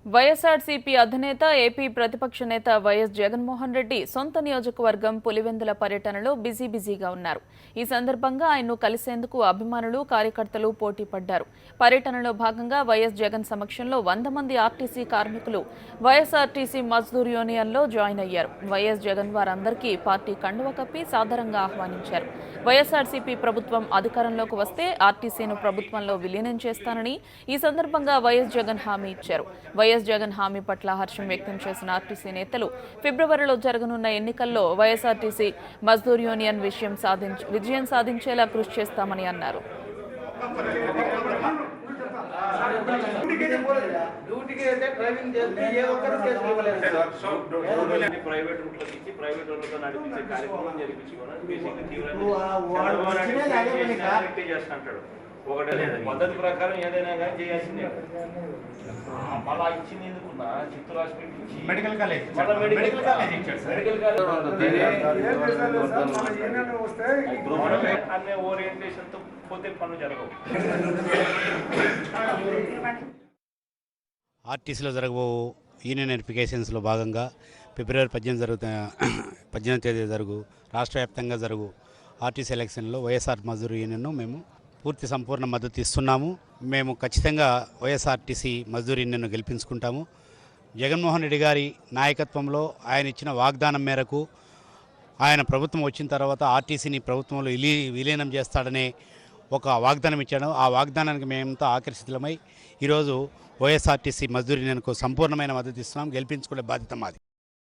వైఎస్ఆర్సీపీ అధినేత ఏపీ ప్రతిపక్ష నేత వైఎస్ జగన్మోహన్ రెడ్డి సొంత నియోజకవర్గం పులివెందుల పర్యటనలో బిజీగా ఉన్నారు. ఈ సందర్భంగా ఆయన్ను కలిసేందుకు అభిమానులు, కార్యకర్తలు పోటీ పడ్డారు. పర్యటనలో భాగంగా వైఎస్ జగన్ సమక్షంలో 100 మంది ఆర్టీసీ కార్మికులు వైఎస్ఆర్టీసీ మజ్దూర్ యూనియన్లో జాయిన్ అయ్యారు. వైఎస్ జగన్ వారందరికీ పార్టీ కండువ కప్పి సాదరంగా ఆహ్వానించారు. వైఎస్ఆర్సీపీ ప్రభుత్వం అధికారంలోకి వస్తే ఆర్టీసీను ప్రభుత్వంలో విలీనం చేస్తానని ఈ సందర్భంగా వైఎస్ జగన్ హామీ ఇచ్చారు. వైఎస్ జగన్ హామీ పట్ల హర్షం వ్యక్తం చేసిన ఆర్టీసీ నేతలు ఫిబ్రవరిలో జరగనున్న ఎన్నికల్లో వైఎస్ఆర్టీసీ మజ్దూర్ యూనియన్ విజయం సాధించేలా కృషి చేస్తామని అన్నారు. ఒకటే పద్ధతి ప్రకారం ఏదైనా కానీ చేయాల్సిందే. మళ్ళా ఇచ్చింది ఎందుకున్నా చిత్తూరు హాస్పిటల్ ఇచ్చి మెడికల్ కాలేజ్ అనే ఓరియంటేషన్ తో పోతే పనులు జరగవు. ఆర్టీసీలో జరగబో యూనియన్ వెరిఫికేషన్స్లో భాగంగా ఫిబ్రవరి 18 తేదీ జరుగు రాష్ట్ర వ్యాప్తంగా జరుగు ఆర్టీసీ ఎలక్షన్లో వైఎస్ఆర్ మజ్దూర్ యూనియన్ను మేము పూర్తి సంపూర్ణ మద్దతు ఇస్తున్నాము. మేము ఖచ్చితంగా వైఎస్ఆర్టీసీ మజ్దూర్ యూనియన్ను గెలిపించుకుంటాము. జగన్మోహన్ రెడ్డి గారి నాయకత్వంలో ఆయన ఇచ్చిన వాగ్దానం మేరకు ఆయన ప్రభుత్వం వచ్చిన తర్వాత ఆర్టీసీని ప్రభుత్వంలో విలీనం చేస్తాడనే ఒక వాగ్దానం ఇచ్చాడు. ఆ వాగ్దానానికి మేమంతా ఆకర్షితులమై ఈరోజు వైఎస్ఆర్టీసీ మజ్దూర్ యూనియన్కు సంపూర్ణమైన మద్దతు ఇస్తున్నాం. గెలిపించుకునే బాధ్యత మాది.